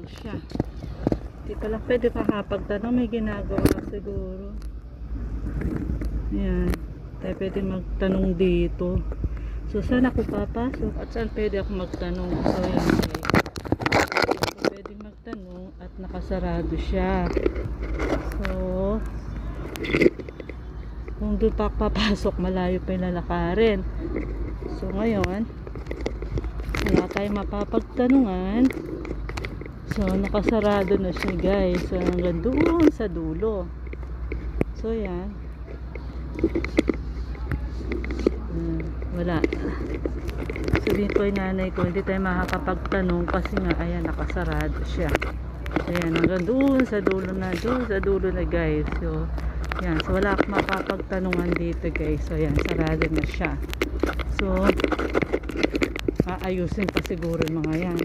siya. Hindi pala pwede makapagtanong, may ginagawa siguro. Ayan, tayo pwede magtanong dito. So saan ako papasok at saan pwede ako magtanong? So ayan guys, pwede magtanong at nakasarado siya. So kung doon pa papasok, malayo pa yung lalakarin. So ngayon wala tayong mapapagtanungan. So nakasarado na siya guys. So hanggang doon sa dulo. So yan. Wala. So dito yung nanay ko, hindi tayo makakapagtanong kasi nga ayan, nakasarado siya. So yan, hanggang doon sa dulo na guys. So yan, so wala akong mapapagtanungan dito guys. So yan, sarado na siya. So aayusin pa siguro yung mga yan.